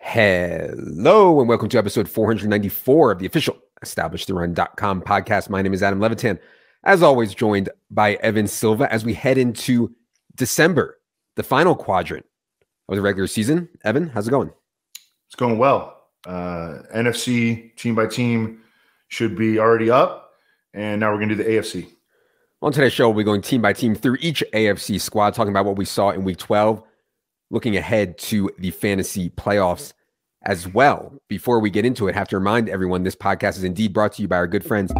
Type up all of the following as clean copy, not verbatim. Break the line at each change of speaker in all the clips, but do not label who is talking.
Hello and welcome to episode 494 of the official EstablishTheRun.com podcast. My name is Adam Levitan, as always joined by Evan Silva as we head into December, the final quadrant of the regular season. Evan, how's it going?
It's going well. NFC team by team should be already up, and now we're going to do the AFC.
On today's show, we'll be going team by team through each AFC squad, talking about what we saw in Week 12, looking ahead to the fantasy playoffs as well. Before we get into it, I have to remind everyone this podcast is indeed brought to you by our good friends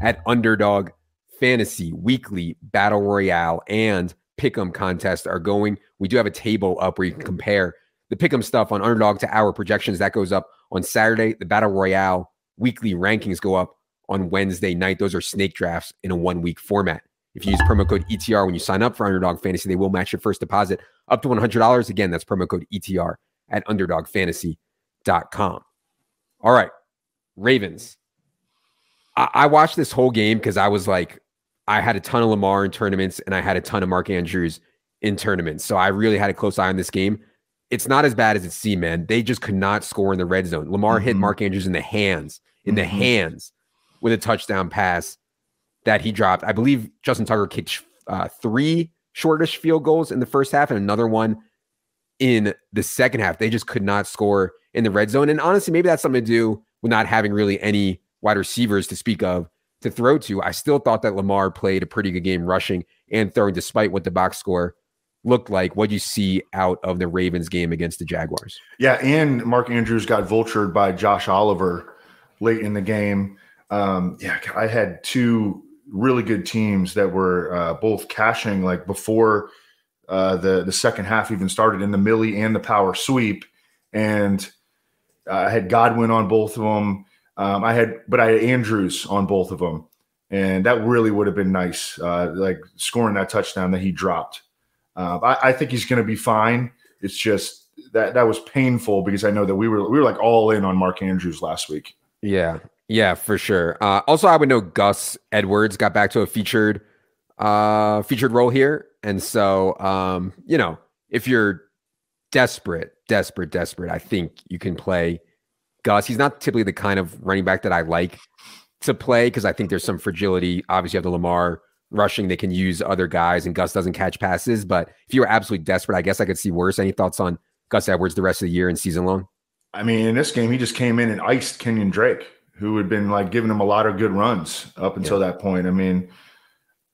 at Underdog. Fantasy Weekly Battle Royale and Pick'em contest are going. We do have a table up where you can compare the Pick'em stuff on Underdog to our projections. That goes up on Saturday. The Battle Royale weekly rankings go up on Wednesday night. Those are snake drafts in a one-week format. If you use promo code ETR when you sign up for Underdog Fantasy, they will match your first deposit up to $100. Again, that's promo code ETR at UnderdogFantasy.com. All right, Ravens. I watched this whole game because I was like, I had a ton of Lamar in tournaments and I had a ton of Mark Andrews in tournaments. So I really had a close eye on this game. It's not as bad as it seemed, man. They just could not score in the red zone. Lamar hit Mark Andrews in the hands, with a touchdown pass that he dropped. I believe Justin Tucker kicked 3 shortish field goals in the first half and another one in the second half. They just could not score in the red zone. And honestly, maybe that's something to do with not having really any wide receivers to speak of to throw to. I still thought that Lamar played a pretty good game rushing and throwing despite what the box score looked like. What do you see out of the Ravens game against the Jaguars?
Yeah, and Mark Andrews got vultured by Josh Oliver late in the game. I had 2 really good teams that were both cashing like before the second half even started in the Millie and the power sweep. And I had Godwin on both of them. I had Andrews on both of them, and that really would have been nice, like scoring that touchdown that he dropped. I think he's going to be fine. It's just that was painful because I know that we were like all in on Mark Andrews last week. Yeah, for sure. Also, I would know Gus Edwards got back to a featured role here, and so if you're desperate, I think you can play Gus. He's not typically the kind of running back that I like to play because I think there's some fragility. Obviously, you have the Lamar rushing. They can use other guys, and Gus doesn't catch passes. But if you were absolutely desperate, I guess I could see worse. Any thoughts on Gus Edwards the rest of the year and season long? I mean, in this game, he just came in and iced Kenyon Drake, who had been like giving him a lot of good runs up until that point. I mean,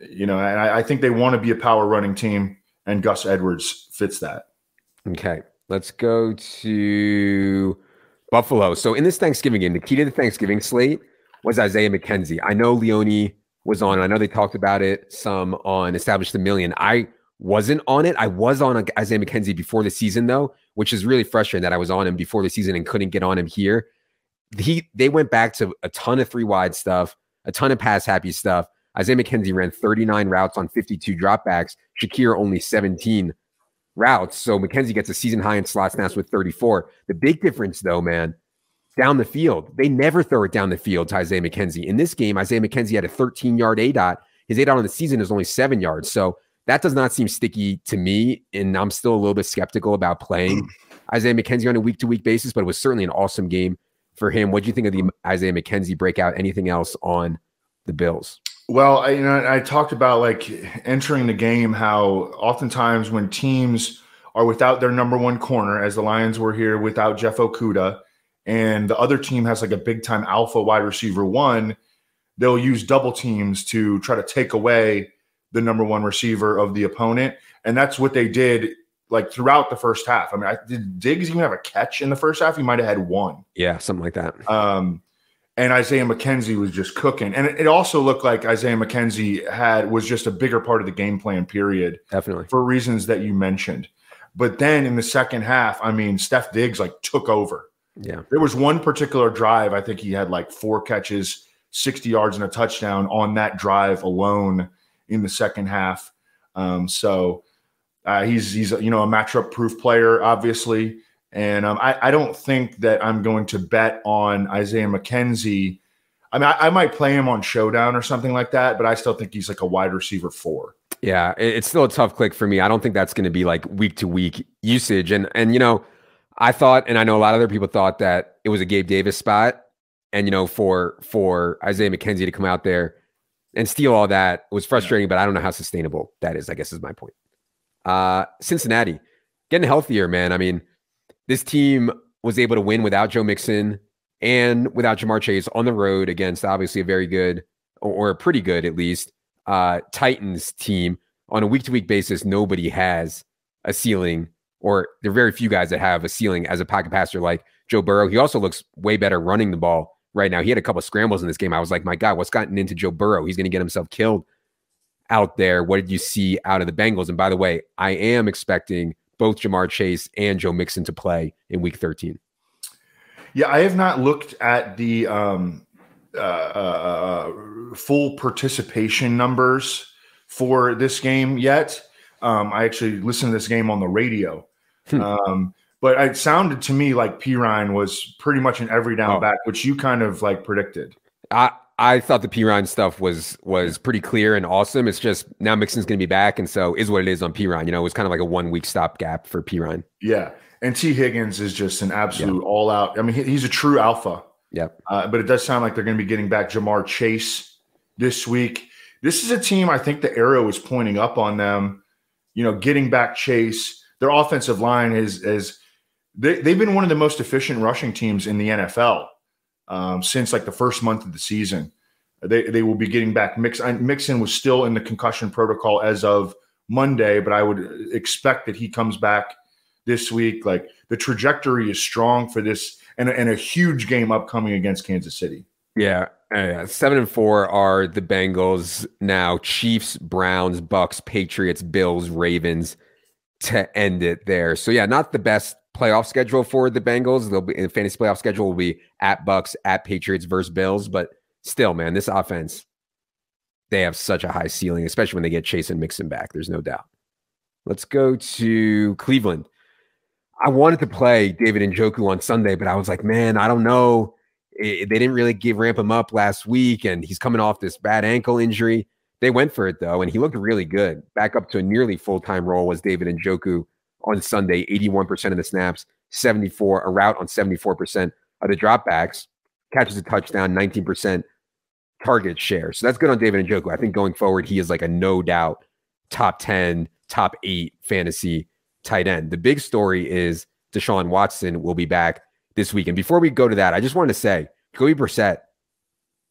and I think they want to be a power running team, and Gus Edwards fits that. Okay,
let's go to Buffalo. So in this Thanksgiving game, the key to the Thanksgiving slate was Isaiah McKenzie. I know Leone was on. I know they talked about it some on Establish the Million. I wasn't on it. I was on Isaiah McKenzie before the season, though, which is really frustrating that I was on him before the season and couldn't get on him here. They went back to a ton of 3-wide stuff, a ton of pass-happy stuff. Isaiah McKenzie ran 39 routes on 52 dropbacks. Shakir only 17 routes. So McKenzie gets a season high in slot snaps with 34. The big difference, though, man, down the field. They never throw it down the field to Isaiah McKenzie. In this game, Isaiah McKenzie had a 13-yard ADOT. His ADOT on the season is only 7 yards. So that does not seem sticky to me, and I'm still a little bit skeptical about playing Isaiah McKenzie on a week-to-week basis, but it was certainly an awesome game for him. What do you think of the Isaiah McKenzie breakout? Anything else on the Bills?
Well, I talked about like entering the game, how oftentimes when teams are without their number one corner, as the Lions were here without Jeff Okudah, and the other team has like a big time alpha wide receiver one, they'll use double teams to try to take away the number one receiver of the opponent. And that's what they did like throughout the first half. I mean, did Diggs even have a catch in the first half? He might have had one.
Yeah, something like that.
And Isaiah McKenzie was just cooking. And it also looked like Isaiah McKenzie was just a bigger part of the game plan, period.
Definitely.
For reasons that you mentioned. But then in the second half, I mean, Steph Diggs like took over.
Yeah. There
was one particular drive. I think he had like 4 catches, 60 yards and a touchdown on that drive alone in the second half. He's a matchup proof player, obviously. And I don't think that I'm going to bet on Isaiah McKenzie. I mean, I might play him on Showdown or something like that, but I still think he's like a wide receiver 4.
Yeah, it's still a tough click for me. I don't think that's going to be like week to week usage. And I thought, and I know a lot of other people thought that it was a Gabe Davis spot. And, you know, for Isaiah McKenzie to come out there and steal all that was frustrating, but I don't know how sustainable that is, I guess is my point. Cincinnati, getting healthier, man. I mean, this team was able to win without Joe Mixon and without Jamar Chase on the road against obviously a very good, or a pretty good at least, Titans team. On a week-to-week basis, nobody has a ceiling, or there are very few guys that have a ceiling as a pocket passer like Joe Burrow. He also looks way better running the ball right now. He had a couple of scrambles in this game. I was like, my God, what's gotten into Joe Burrow? He's going to get himself killed out there. What did you see out of the Bengals? And by the way, I am expecting both Jamar Chase and Joe Mixon to play in week 13.
Yeah, I have not looked at the full participation numbers for this game yet. I actually listened to this game on the radio. But it sounded to me like Pirine was pretty much an every down back, which you kind of like predicted.
I thought the Pirine stuff was pretty clear and awesome. It's just now Mixon's going to be back, and so is what it is on Pirine. You know, it was kind of like a 1 week stopgap for Pirine.
Yeah, and T. Higgins is just an absolute all out. I mean, he's a true alpha.
Yeah.
But it does sound like they're going to be getting back Jamar Chase this week. This is a team I think the arrow is pointing up on them. You know, getting back Chase. Their offensive line is they've been one of the most efficient rushing teams in the NFL since like the first month of the season. They will be getting back Mixon. Mixon was still in the concussion protocol as of Monday, but I would expect that he comes back this week. Like the trajectory is strong for this and a huge game upcoming against Kansas City.
Yeah. 7-4 are the Bengals now. Chiefs, Browns, Bucks, Patriots, Bills, Ravens to end it there. So yeah, not the best playoff schedule for the Bengals. They'll be in the fantasy playoff schedule will be at Bucks, at Patriots versus Bills, but still, man, this offense, they have such a high ceiling, especially when they get Chase and Mixon back. There's no doubt. Let's go to Cleveland. I wanted to play David Njoku on Sunday, but I was like, man, I don't know. They didn't really ramp him up last week, and he's coming off this bad ankle injury. They went for it, though, and he looked really good. Back up to a nearly full-time role was David Njoku on Sunday, 81% of the snaps, a route on 74% of the dropbacks, catches a touchdown, 19% target share. So that's good on David Njoku. I think going forward, he is like a no-doubt top 10, top 8 fantasy tight end. The big story is Deshaun Watson will be back this week. And before we go to that, I just wanted to say, Jacoby Brissett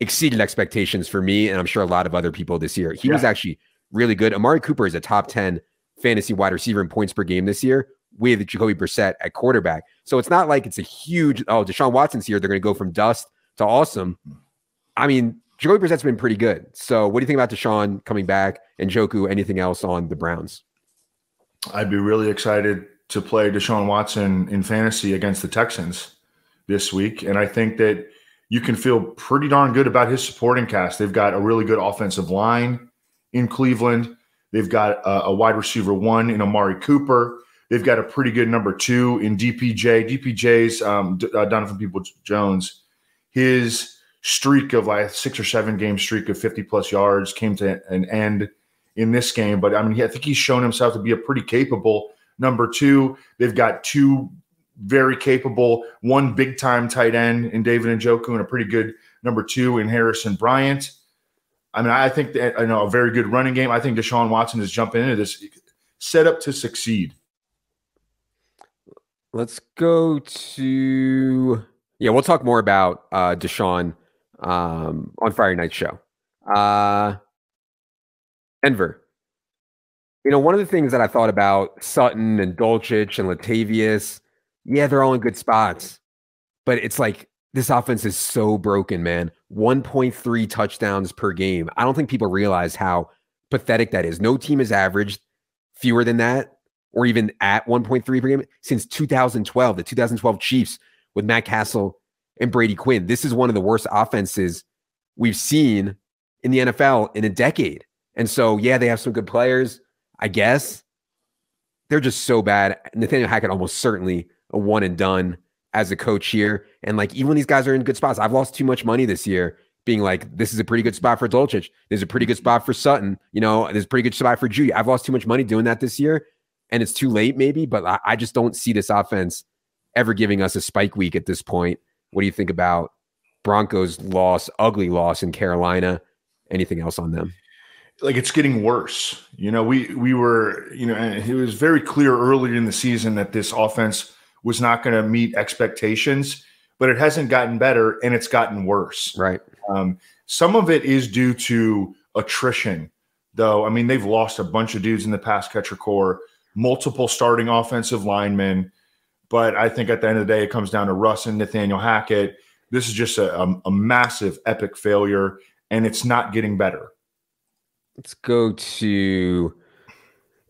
exceeded expectations for me, and I'm sure a lot of other people this year. He was actually really good. Amari Cooper is a top 10 fantasy wide receiver in points per game this year with Jacoby Brissett at quarterback. So it's not like it's a huge, Deshaun Watson's here, they're going to go from dust to awesome. I mean, Jacoby Brissett's been pretty good. So what do you think about Deshaun coming back and Njoku? Anything else on the Browns?
I'd be really excited to play Deshaun Watson in fantasy against the Texans this week. And I think that you can feel pretty darn good about his supporting cast. They've got a really good offensive line in Cleveland. They've got a wide receiver 1 in Amari Cooper. They've got a pretty good number 2 in DPJ. DPJ's Donovan Peoples-Jones. His streak of like 6 or 7 game streak of 50-plus yards came to an end in this game. But, I mean, I think he's shown himself to be a pretty capable number 2. They've got 2 very capable, 1 big-time tight end in David Njoku and a pretty good number 2 in Harrison Bryant. I mean, I think that a very good running game. I think Deshaun Watson is jumping into this set up to succeed.
Let's go to we'll talk more about Deshaun on Friday night's show. Denver. You know, one of the things that I thought about Sutton and Dulcich and Latavius, they're all in good spots, but it's like this offense is so broken, man. 1.3 touchdowns per game. I don't think people realize how pathetic that is. No team has averaged fewer than that or even at 1.3 per game since 2012, the 2012 Chiefs with Matt Castle and Brady Quinn. This is one of the worst offenses we've seen in the NFL in a decade. And so, they have some good players, I guess. They're just so bad. Nathaniel Hackett almost certainly a one and done as a coach here. And like, even when these guys are in good spots, I've lost too much money this year being like, this is a pretty good spot for Dulcich. There's a pretty good spot for Sutton. You know, there's a pretty good spot for Judy. I've lost too much money doing that this year, and it's too late maybe, but I just don't see this offense ever giving us a spike week at this point. What do you think about Broncos loss, ugly loss in Carolina? Anything else on them?
Like, it's getting worse. You know, we were, you know, and it was very clear earlier in the season that this offense was not going to meet expectations, but it hasn't gotten better and it's gotten worse.
Right.
Some of it is due to attrition, though. I mean, they've lost a bunch of dudes in the pass catcher core, multiple starting offensive linemen. But I think at the end of the day, it comes down to Russ and Nathaniel Hackett. This is just a massive, epic failure, and it's not getting better.
Let's go to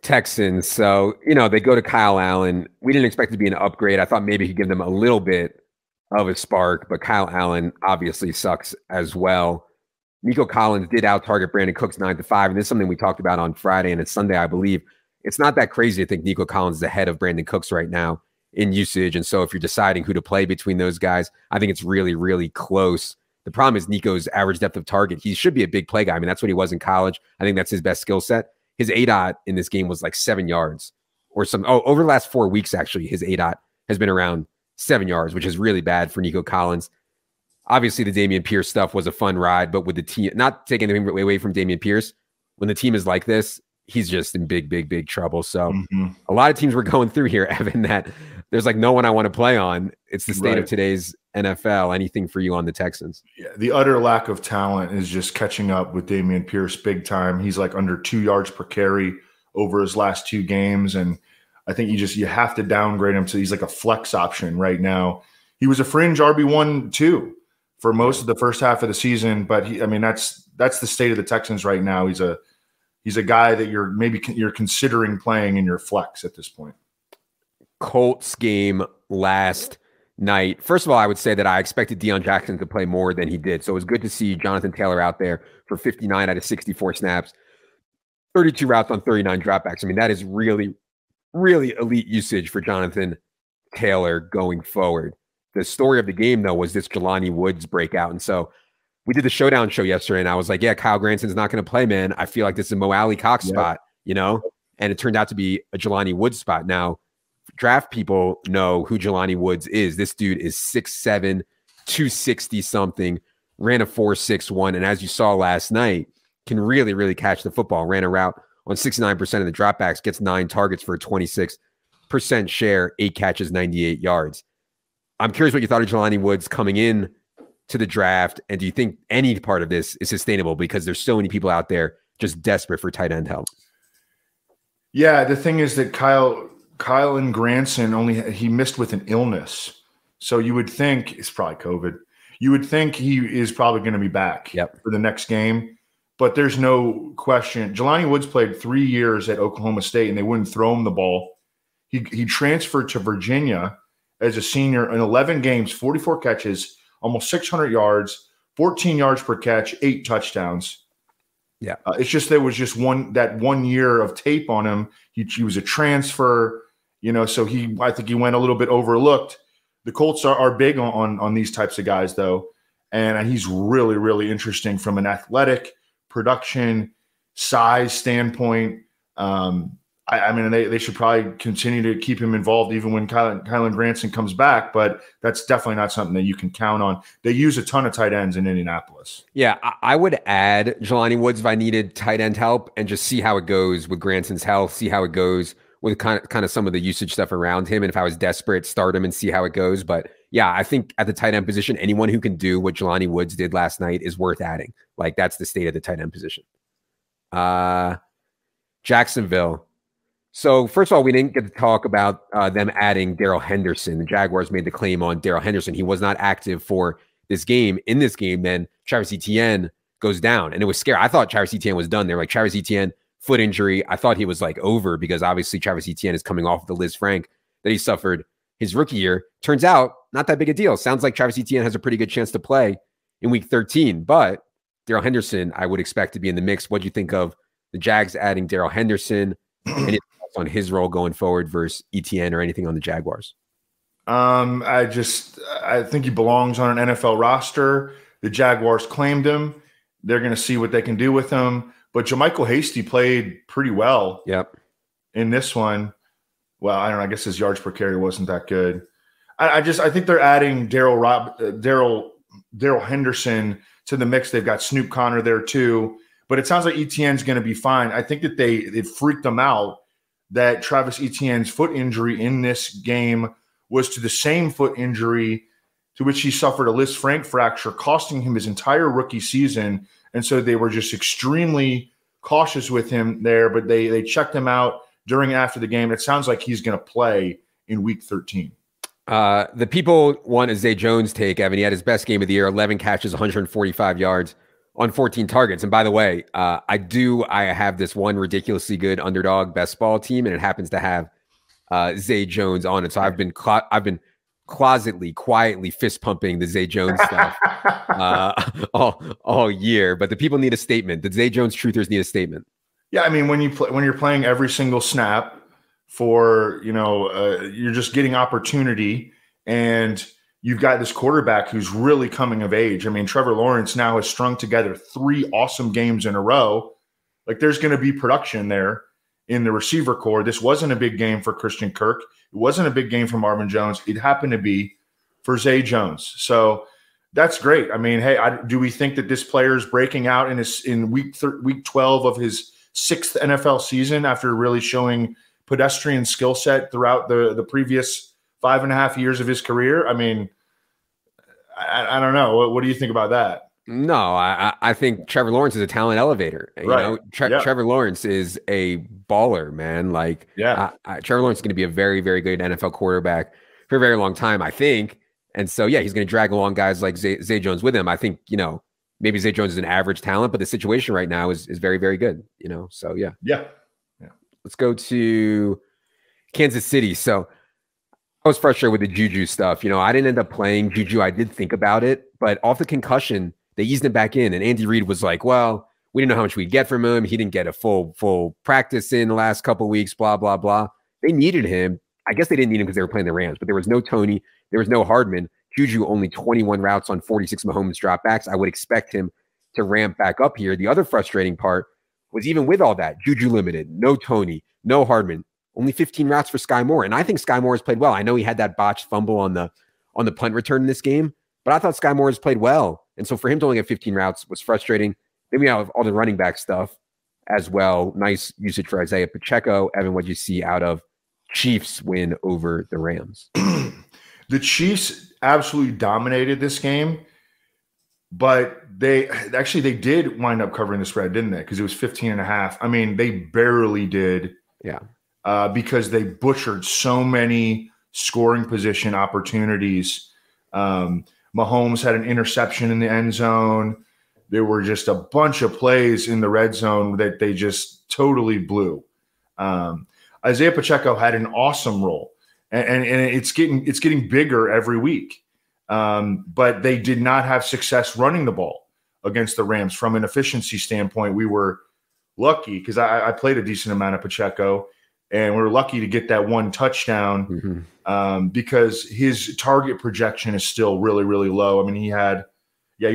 Texans. So, you know, they go to Kyle Allen. We didn't expect it to be an upgrade. I thought maybe he'd give them a little bit of a spark, but Kyle Allen obviously sucks as well. Nico Collins did out-target Brandon Cooks 9-5, and this is something we talked about on Friday and it's Sunday, I believe. It's not that crazy to think Nico Collins is ahead of Brandon Cooks right now in usage, and so if you're deciding who to play between those guys, I think it's really, really close. The problem is Nico's average depth of target. He should be a big play guy. I mean, that's what he was in college. I think that's his best skill set. His ADOT in this game was like 7 yards or some. Oh, over the last 4 weeks, actually, his ADOT has been around 7 yards, which is really bad for Nico Collins. Obviously, the Dameon Pierce stuff was a fun ride, but with the team, not taking anything away from Dameon Pierce, when the team is like this, he's just in big, big, big trouble. So a lot of teams were going through here, Evan, that there's like no one I want to play on. It's the state of today's NFL. Anything for you on the Texans? Yeah,
the utter lack of talent is just catching up with Dameon Pierce big time. He's like under 2 yards per carry over his last 2 games. And I think you have to downgrade him. So he's like a flex option right now. He was a fringe RB1 too for most of the first half of the season. But that's the state of the Texans right now. He's a guy that you're considering playing in your flex at this point.
Colts game last night. First of all, I would say that I expected Deion Jackson to play more than he did. So it was good to see Jonathan Taylor out there for 59 out of 64 snaps, 32 routes on 39 dropbacks. I mean, that is really, really elite usage for Jonathan Taylor going forward. The story of the game, though, was this Jelani Woods breakout. And so we did the Showdown show yesterday, and I was like, yeah, Kyle Granson's not going to play, man. I feel like this is a Mo Alley Cox spot, you know? And it turned out to be a Jelani Woods spot. Now, draft people know who Jelani Woods is. This dude is 6'7", 260-something, ran a 4.61, and as you saw last night, can really, really catch the football. Ran a route on 69% of the dropbacks, gets 9 targets for a 26% share, 8 catches, 98 yards. I'm curious what you thought of Jelani Woods coming in to the draft, and do you think any part of this is sustainable? Because there's so many people out there just desperate for tight end help.
Yeah, the thing is that Kyle and Granson he missed with an illness. So you would think it's probably COVID. You would think he is probably going to be back for the next game, but there's no question. Jelani Woods played 3 years at Oklahoma State and they wouldn't throw him the ball. He transferred to Virginia as a senior in 11 games, 44 catches, almost 600 yards, 14 yards per catch, 8 touchdowns.
Yeah.
It's just there was just that 1 year of tape on him. He was a transfer, you know, so I think he went a little bit overlooked. The Colts are big on these types of guys, though, and he's really, really interesting from an athletic, production, size standpoint. I mean, they should probably continue to keep him involved even when Kylan Granson comes back, but that's definitely not something that you can count on. They use a ton of tight ends in Indianapolis.
Yeah, I would add Jelani Woods if I needed tight end help and just see how it goes with Granson's health, see how it goes with kind of some of the usage stuff around him. And if I was desperate, start him and see how it goes. But yeah, I think at the tight end position, anyone who can do what Jelani Woods did last night is worth adding. Like, that's the state of the tight end position. Jacksonville. So first of all, we didn't get to talk about them adding Darrell Henderson. The Jaguars made the claim on Darrell Henderson. He was not active for this game. In this game, then Travis Etienne goes down, and it was scary. I thought Travis Etienne was done. They're like, Travis Etienne, foot injury. I thought he was like over because obviously Travis Etienne is coming off the Liz Frank that he suffered his rookie year. Turns out, not that big a deal. Sounds like Travis Etienne has a pretty good chance to play in week 13, but Darrell Henderson, I would expect to be in the mix. What do you think of the Jags adding Darrell Henderson? Any thoughts on his role going forward versus Etienne or anything on the Jaguars?
I think he belongs on an NFL roster. The Jaguars claimed him. They're going to see what they can do with him. But JaMychal Hasty played pretty well in this one. Well, I don't know. I guess his yards per carry wasn't that good. I think they're adding Daryl Henderson to the mix. They've got Snoop Connor there too, but it sounds like Etienne's going to be fine. I think that it freaked them out that Travis Etienne's foot injury in this game was to the same foot injury to which he suffered a Lisfranc Frank fracture, costing him his entire rookie season. And so they were just extremely cautious with him there, but they checked him out during and after the game. It sounds like he's going to play in week 13.
The people want a Zay Jones take, Evan. He had his best game of the year, 11 catches, 145 yards on 14 targets. And by the way, I have this one ridiculously good underdog best ball team, and it happens to have Zay Jones on it. So I've been quietly fist pumping the Zay Jones stuff all year. But the people need a statement. The Zay Jones truthers need a statement.
Yeah, I mean, when you're playing every single snap for, you're just getting opportunity, and you've got this quarterback who's really coming of age. I mean, Trevor Lawrence now has strung together 3 awesome games in a row. Like, there's going to be production there in the receiver core. This wasn't a big game for Christian Kirk. It wasn't a big game for Marvin Jones. It happened to be for Zay Jones. So that's great. I mean, hey, do we think that this player is breaking out in week 12 of his 6th NFL season after really showing pedestrian skill set throughout the previous 5.5 years of his career? I mean, I don't know. What do you think about that?
No, I think Trevor Lawrence is a talent elevator.
Right.
Trevor Lawrence is a baller, man. Like, Trevor Lawrence is going to be a very, very good NFL quarterback for a very long time, I think. And so, yeah, he's going to drag along guys like Zay Jones with him. I think, maybe Zay Jones is an average talent, but the situation right now is very, very good, So, yeah.
Yeah.
Let's go to Kansas City. So I was frustrated with the Juju stuff. I didn't end up playing Juju. I did think about it, but off the concussion, they eased him back in. And Andy Reid was like, well, we didn't know how much we'd get from him. He didn't get a full practice in the last couple of weeks, blah, blah, blah. They needed him. I guess they didn't need him because they were playing the Rams, but there was no Tony. There was no Hardman. Juju only 21 routes on 46 Mahomes dropbacks. I would expect him to ramp back up here. The other frustrating part was even with all that, Juju limited, no Tony, no Hardman, only 15 routes for Sky Moore. And I think Sky Moore has played well. I know he had that botched fumble on the punt return in this game, but I thought Sky Moore has played well. And so for him to only get 15 routes was frustrating. Then we have all the running back stuff as well. Nice usage for Isaiah Pacheco. Evan, what did you see out of Chiefs win over the Rams?
The Chiefs absolutely dominated this game, but they did wind up covering the spread, didn't they? Because it was 15.5. I mean, they barely did.
Yeah.
Because they butchered so many scoring position opportunities. Mahomes had an interception in the end zone. There were just a bunch of plays in the red zone that they just totally blew. Isaiah Pacheco had an awesome role, and it's getting bigger every week. But they did not have success running the ball against the Rams. From an efficiency standpoint, we were lucky because I played a decent amount of Pacheco, and we were lucky to get that one touchdown because his target projection is still really, really low. I mean, he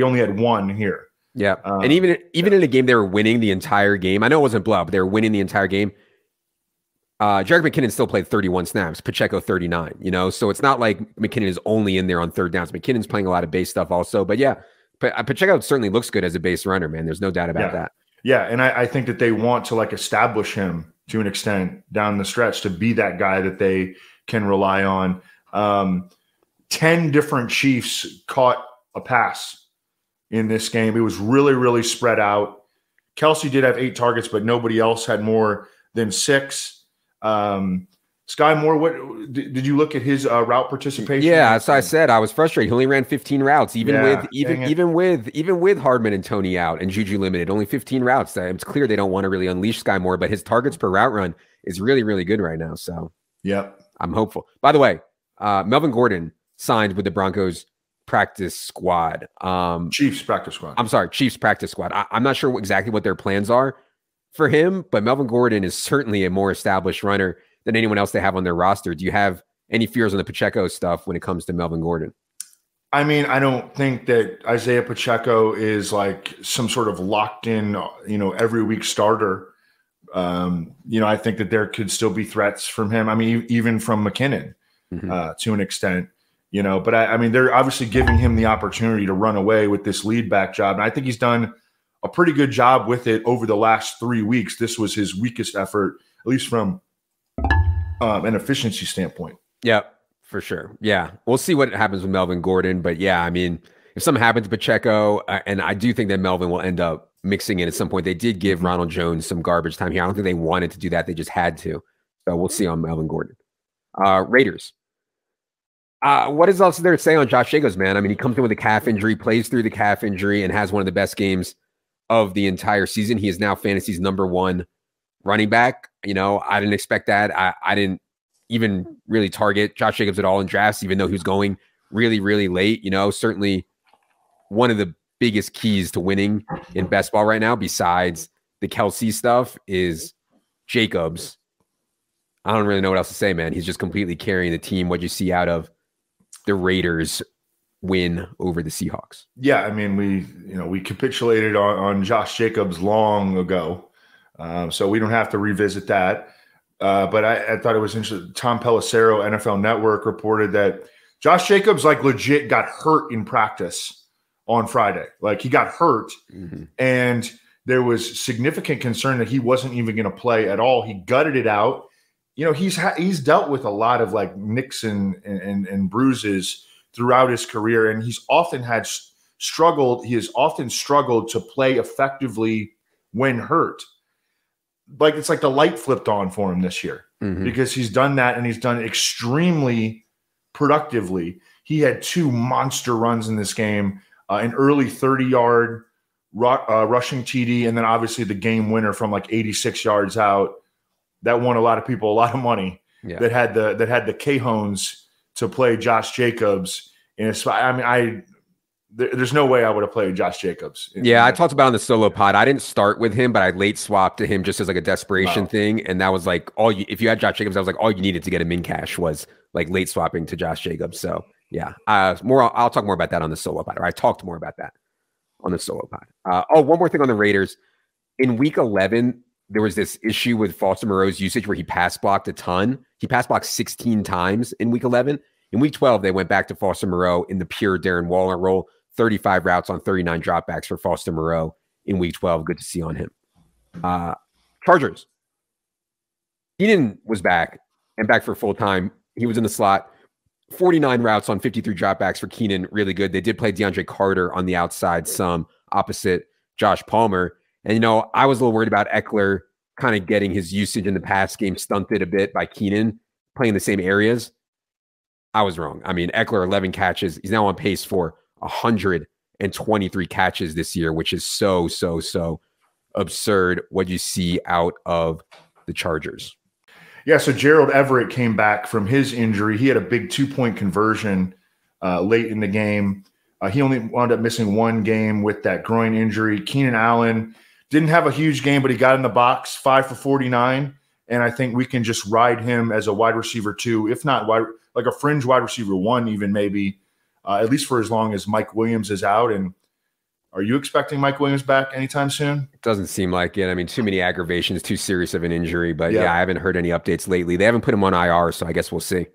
only had one here.
Yeah. And even in a game they were winning the entire game. I know it wasn't blowout, but they were winning the entire game. Jerick McKinnon still played 31 snaps, Pacheco 39, so it's not like McKinnon is only in there on third downs. McKinnon's playing a lot of base stuff also, but yeah, Pacheco certainly looks good as a base runner, man. There's no doubt about that.
Yeah. And I think that they want to establish him to an extent down the stretch to be that guy that they can rely on. 10 different Chiefs caught a pass in this game. It was really, really spread out. Kelsey did have 8 targets, but nobody else had more than 6. Sky Moore, what did you look at his route participation?
Yeah, so I said I was frustrated. He only ran 15 routes, even with Hardman and Tony out and Juju limited, only 15 routes. It's clear they don't want to really unleash Sky Moore, but his targets per route run is really, really good right now. So I'm hopeful. By the way, Melvin Gordon signed with the Broncos practice squad.
Chiefs practice squad.
I'm sorry, Chiefs practice squad. I'm not sure exactly what their plans are for him, but Melvin Gordon is certainly a more established runner than anyone else they have on their roster. Do you have any fears on the Pacheco stuff when it comes to Melvin Gordon?
I mean, I don't think that Isaiah Pacheco is like some sort of locked in, every week starter. I think that there could still be threats from him. I mean, even from McKinnon to an extent. But I mean, they're obviously giving him the opportunity to run away with this lead back job. And I think he's done a pretty good job with it over the last 3 weeks. This was his weakest effort, at least from an efficiency standpoint.
Yeah, for sure. Yeah. We'll see what happens with Melvin Gordon. But yeah, I mean, if something happens to Pacheco, and I do think that Melvin will end up mixing in at some point. They did give Ronald Jones some garbage time here. I don't think they wanted to do that. They just had to. So we'll see on Melvin Gordon. Raiders. What is else there to say on Josh Jacobs, man? I mean, he comes in with a calf injury, plays through the calf injury, and has one of the best games of the entire season. He is now fantasy's #1 running back. I didn't expect that. I didn't even really target Josh Jacobs at all in drafts, even though he was going really, really late. Certainly one of the biggest keys to winning in best ball right now, besides the Kelsey stuff, is Jacobs. I don't really know what else to say, man. He's just completely carrying the team. What'd you see out of the Raiders win over the Seahawks?
Yeah, I mean, we capitulated on Josh Jacobs long ago, so we don't have to revisit that. But I thought it was interesting. Tom Pelissero, NFL Network, reported that Josh Jacobs legit got hurt in practice on Friday. He got hurt, and there was significant concern that he wasn't even going to play at all. He gutted it out. He's dealt with a lot of nicks and bruises throughout his career, and he's often struggled. He has often struggled to play effectively when hurt. It's like the light flipped on for him this year because he's done that, and he's done extremely productively. He had 2 monster runs in this game, an early 30-yard rushing TD, and then obviously the game winner from 86 yards out. That won a lot of people a lot of money. Yeah. That had the Cajones to play Josh Jacobs in a spot. I mean, there's no way I would have played Josh Jacobs.
I talked about on the solo pod. I didn't start with him, but I late swapped to him just as a desperation thing. And that was if you had Josh Jacobs, that was all you needed to get him in cash was late swapping to Josh Jacobs. So yeah, I'll talk more about that on the solo pod, or I talked more about that on the solo pod. One more thing on the Raiders. In week 11, there was this issue with Foster Moreau's usage where he pass blocked a ton. He pass blocked 16 times in week 11. In week 12, they went back to Foster Moreau in the pure Darren Waller role. 35 routes on 39 dropbacks for Foster Moreau in week 12. Good to see on him. Chargers. Keenan was back and back for full time. He was in the slot. 49 routes on 53 dropbacks for Keenan. Really good. They did play DeAndre Carter on the outside some opposite Josh Palmer. And, I was a little worried about Eckler kind of getting his usage in the pass game stunted a bit by Keenan playing the same areas. I was wrong. I mean, Eckler, 11 catches. He's now on pace for 123 catches this year, which is so absurd. What you see out of the Chargers?
Yeah, so Gerald Everett came back from his injury. He had a big 2-point conversion late in the game. He only wound up missing 1 game with that groin injury. Keenan Allen didn't have a huge game, but he got in the box, 5 for 49. And I think we can just ride him as a wide receiver 2, if not a fringe wide receiver 1, even maybe, at least for as long as Mike Williams is out. And are you expecting Mike Williams back anytime soon?
It doesn't seem like it. I mean, too many aggravations, too serious of an injury. But yeah, I haven't heard any updates lately. They haven't put him on IR, so I guess we'll see.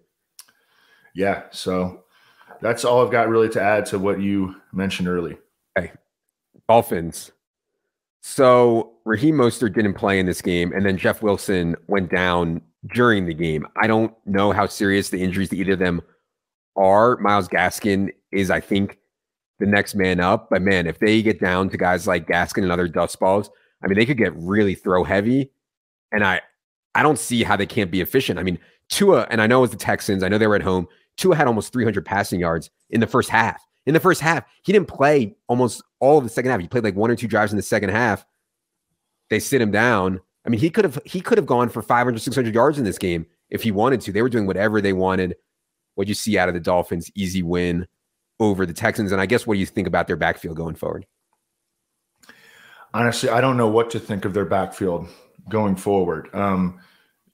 Yeah, so that's all I've got really to add to what you mentioned early.
Okay. Dolphins. So Raheem Mostert didn't play in this game, and then Jeff Wilson went down during the game. I don't know how serious the injuries to either of them are. Myles Gaskin is, I think, the next man up. But, man, if they get down to guys like Gaskin and other dust balls, I mean, they could get really throw heavy. And I don't see how they can't be efficient. I mean, Tua, and I know it was the Texans. I know they were at home. Tua had almost 300 passing yards in the first half. In the first half, he didn't play almost all of the second half. He played 1 or 2 drives in the second half. They sit him down. I mean, he could have gone for 500, 600 yards in this game if he wanted to. They were doing whatever they wanted. What'd you see out of the Dolphins? Easy win over the Texans. And I guess what do you think about their backfield going forward?
Honestly, I don't know what to think of their backfield going forward.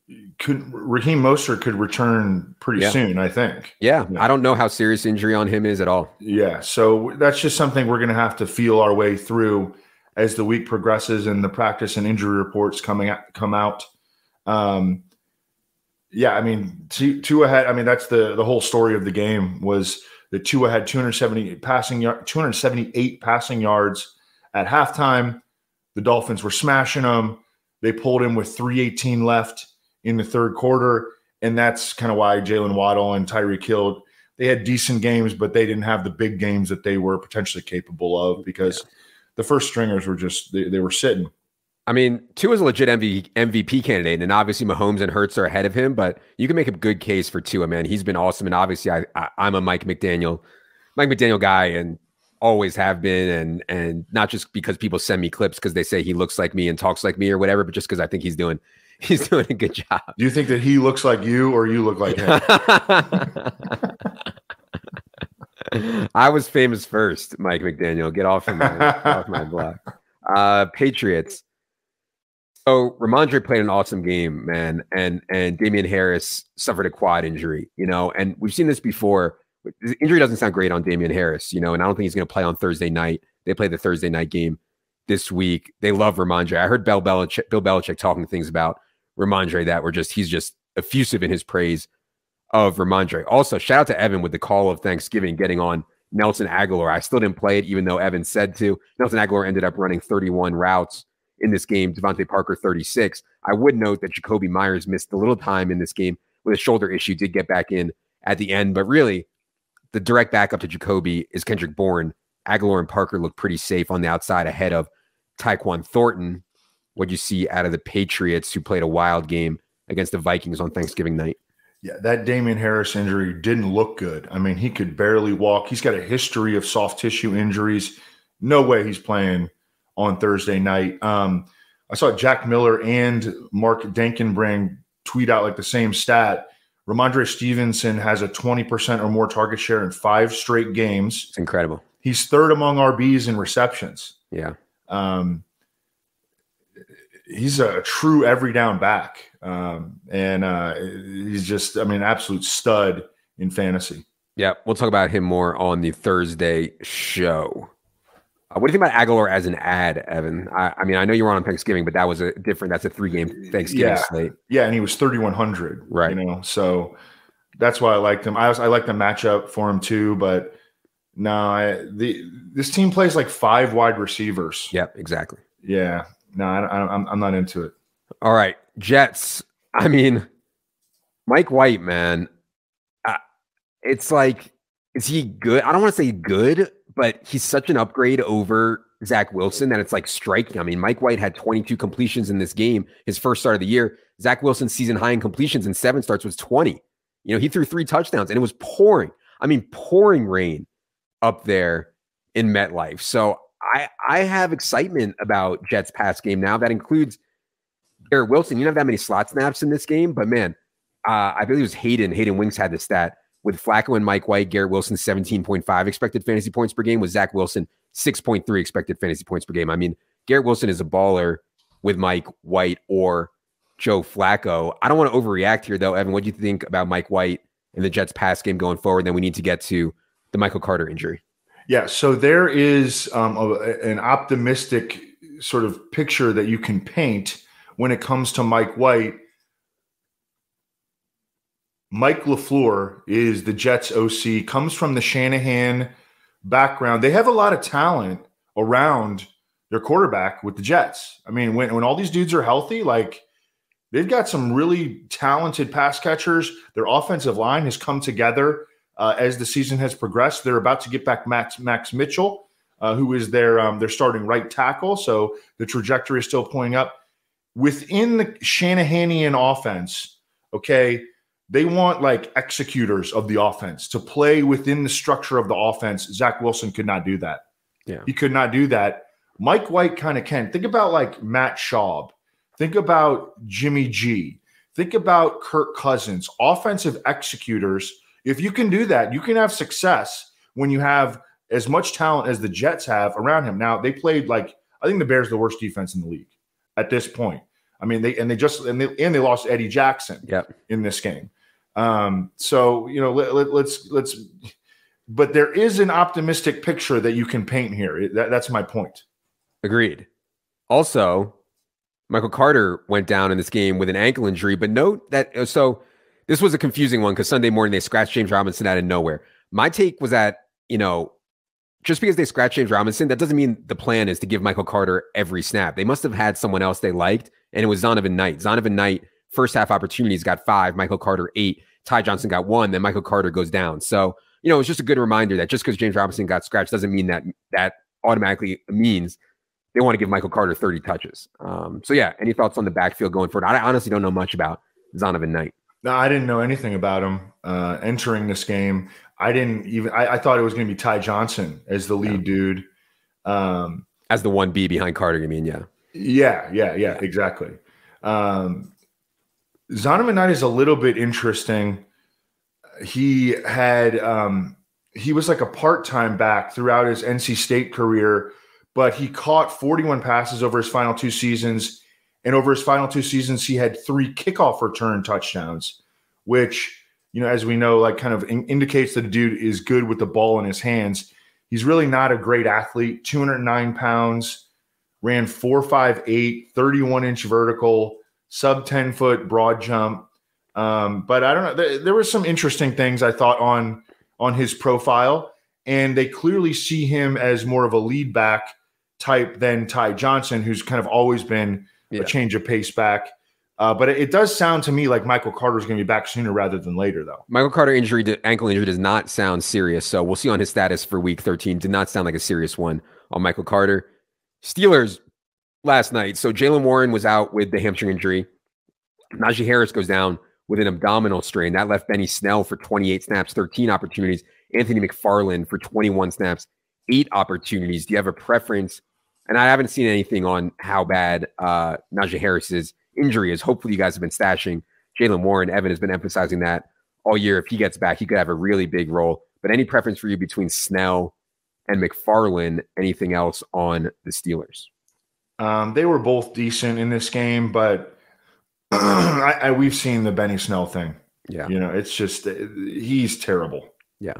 Raheem Mostert could return pretty soon, I think.
Yeah, I don't know how serious injury on him is at all.
Yeah, so that's just something we're going to have to feel our way through as the week progresses and the practice and injury reports come out. Yeah, I mean, Tua had. I mean, that's the whole story of the game was that Tua had 278 passing yards at halftime. The Dolphins were smashing them. They pulled him with 3:18 left in the third quarter, and that's kind of why Jalen Waddle and Tyreek Hill, they had decent games, but they didn't have the big games that they were potentially capable of because the first stringers were just they were sitting.
I mean, Tua's a legit MVP candidate, and obviously Mahomes and Hurts are ahead of him, but you can make a good case for Tua, man. He's been awesome, and obviously I'm a Mike McDaniel guy, and always have been, and not just because people send me clips because they say he looks like me and talks like me or whatever, but just because I think he's doing a good job.
Do you think that he looks like you or you look like him?
I was famous first, Mike McDaniel. Get off of my block. Patriots. So Ramondre played an awesome game, man, and Damian Harris suffered a quad injury, and we've seen this before. The injury doesn't sound great on Damian Harris, and I don't think he's going to play on Thursday night. They play the Thursday night game this week. They love Ramondre. I heard Bill Belichick talking things about Ramondre that were he's just effusive in his praise of Ramondre. Also, shout out to Evan with the call of Thanksgiving, getting on Nelson Aguilar. I still didn't play it, even though Evan said to. Nelson Aguilar ended up running 31 routes in this game. Devontae Parker, 36. I would note that Jacoby Myers missed a little time in this game with a shoulder issue, did get back in at the end, but really the direct backup to Jacoby is Kendrick Bourne. Aguilar and Parker look pretty safe on the outside ahead of Tyquan Thornton. What'd you see out of the Patriots, who played a wild game against the Vikings on Thanksgiving night?
Yeah, that Damian Harris injury didn't look good. I mean, he could barely walk. He's got a history of soft tissue injuries. No way he's playing on Thursday night. I saw Jack Miller and Mark Dankenbrand tweet out like the same stat. Ramondre Stevenson has a 20% or more target share in 5 straight games.
It's incredible.
He's third among RBs in receptions.
Yeah.
He's a true every down back. He's just, absolute stud in fantasy.
Yeah. We'll talk about him more on the Thursday show. What do you think about Aguilar as an ad, Evan? I know you were on Thanksgiving, but that's a 3-game Thanksgiving slate.
Yeah, and he was 3,100.
Right.
So that's why I liked him. I like the matchup for him too, but no, this team plays like 5 wide receivers.
Yep, exactly.
Yeah. No, I'm not into it.
All right, Jets. Mike White, man. It's like, is he good? I don't want to say good, but he's such an upgrade over Zach Wilson that it's like striking. Mike White had 22 completions in this game, his first start of the year. Zach Wilson's season high in completions in 7 starts was 20. He threw 3 touchdowns, and it was pouring. Pouring rain up there in MetLife. So I have excitement about Jets pass game now. That includes Garrett Wilson. You don't have that many slot snaps in this game, but man, I believe it was Hayden Winks had the stat. With Flacco and Mike White, Garrett Wilson 17.5 expected fantasy points per game. With Zach Wilson 6.3 expected fantasy points per game. Garrett Wilson is a baller with Mike White or Joe Flacco. I don't want to overreact here, though. Evan, what do you think about Mike White and the Jets pass game going forward? Then we need to get to the Michael Carter injury.
Yeah, so there is an optimistic sort of picture that you can paint when it comes to Mike White. Mike LaFleur is the Jets OC, comes from the Shanahan background. They have a lot of talent around their quarterback with the Jets. When all these dudes are healthy, they've got some really talented pass catchers. Their offensive line has come together as the season has progressed. They're about to get back Max Mitchell, who is their starting right tackle. So the trajectory is still pointing up. Within the Shanahanian offense, okay, they want executors of the offense to play within the structure of the offense. Zach Wilson could not do that.
Yeah,
he could not do that. Mike White kind of can. Think about Matt Schaub. Think about Jimmy G. Think about Kirk Cousins. Offensive executors. If you can do that, you can have success when you have as much talent as the Jets have around him. Now, they played I think the Bears are the worst defense in the league at this point. They lost Eddie Jackson in this game. So let's. But there is an optimistic picture that you can paint here. That's my point.
Agreed. Also, Michael Carter went down in this game with an ankle injury, but note that This was a confusing one because Sunday morning they scratched James Robinson out of nowhere. My take was that, just because they scratched James Robinson, that doesn't mean the plan is to give Michael Carter every snap. They must have had someone else they liked, and it was Zonovan Knight. Zonovan Knight, first half opportunities, got 5, Michael Carter 8, Ty Johnson got 1, then Michael Carter goes down. So, it's just a good reminder that just because James Robinson got scratched doesn't mean that automatically means they want to give Michael Carter 30 touches. So yeah, any thoughts on the backfield going forward? I honestly don't know much about Zonovan Knight.
No, I didn't know anything about him entering this game. I thought it was going to be Ty Johnson as the lead dude.
As the 1B behind Carter, you mean? Yeah.
Yeah, exactly. Zonovan Knight is a little bit interesting. He was like a part-time back throughout his NC State career, but he caught 41 passes over his final 2 seasons. And over his final 2 seasons, he had 3 kickoff return touchdowns, which, as we know, like kind of indicates that the dude is good with the ball in his hands. He's really not a great athlete. 209 pounds, ran 4.58, 31-inch vertical, sub 10-foot broad jump. But I don't know. There were some interesting things I thought on his profile, and they clearly see him as more of a lead back type than Ty Johnson, who's kind of always been a change of pace back. But it does sound to me like Michael Carter is going to be back sooner rather than later, though.
Michael Carter ankle injury does not sound serious, so we'll see on his status for week 13. Did not sound like a serious one on Michael Carter. Steelers last night. So Jaylen Warren was out with the hamstring injury. Najee Harris goes down with an abdominal strain. That left Benny Snell for 28 snaps, 13 opportunities. Anthony McFarland for 21 snaps, 8 opportunities. Do you have a preference? And I haven't seen anything on how bad Najee Harris's injury is. Hopefully you guys have been stashing Jaylen Warren. Evan has been emphasizing that all year. If he gets back, he could have a really big role. But any preference for you between Snell and McFarland? Anything else on the Steelers?
They were both decent in this game, but we've seen the Benny Snell thing.
Yeah.
It's just he's terrible.
Yeah.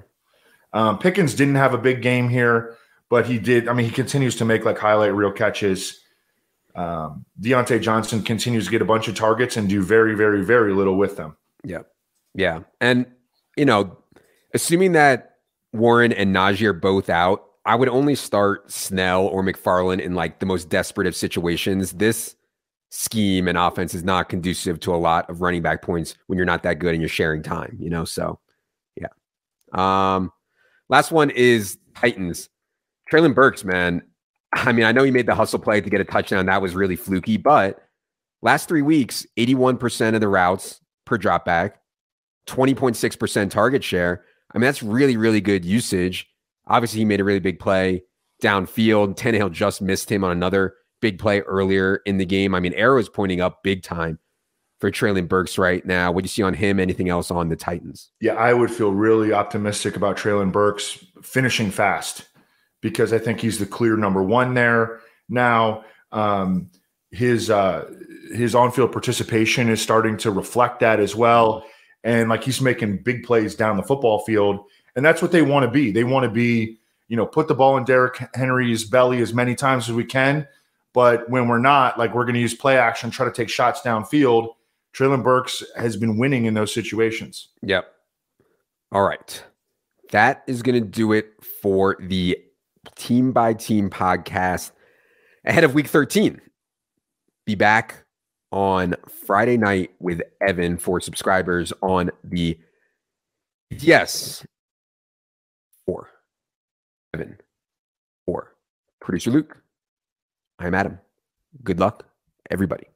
Pickens didn't have a big game here, but he did. I mean, he continues to make like highlight reel catches. Deontay Johnson continues to get a bunch of targets and do very, very, very little with them.
Yeah. Yeah. And, assuming that Warren and Najee are both out, I would only start Snell or McFarland in like the most desperate of situations. This scheme and offense is not conducive to a lot of running back points when you're not that good and you're sharing time, So, yeah. Last one is Titans. Treylon Burks, man. I mean, I know he made the hustle play to get a touchdown. That was really fluky, but last 3 weeks, 81% of the routes per drop back, 20.6% target share. I mean, that's really, really good usage. Obviously, he made a really big play downfield. Tannehill just missed him on another big play earlier in the game. I mean, arrows pointing up big time for Treylon Burks right now. What do you see on him? Anything else on the Titans?
Yeah, I would feel really optimistic about Treylon Burks finishing fast because I think he's the clear number 1 there. Now, his on-field participation is starting to reflect that as well. And like he's making big plays down the football field. And that's what they want to be. They want to be, put the ball in Derrick Henry's belly as many times as we can. But when we're not, like we're going to use play action, try to take shots downfield. Treylon Burks has been winning in those situations.
Yep. All right. That is going to do it for the Team by Team podcast ahead of week 13. Be back on Friday night with Evan for subscribers on the Yes. 4. Evan. 4. Producer Luke. I'm Adam. Good luck, everybody.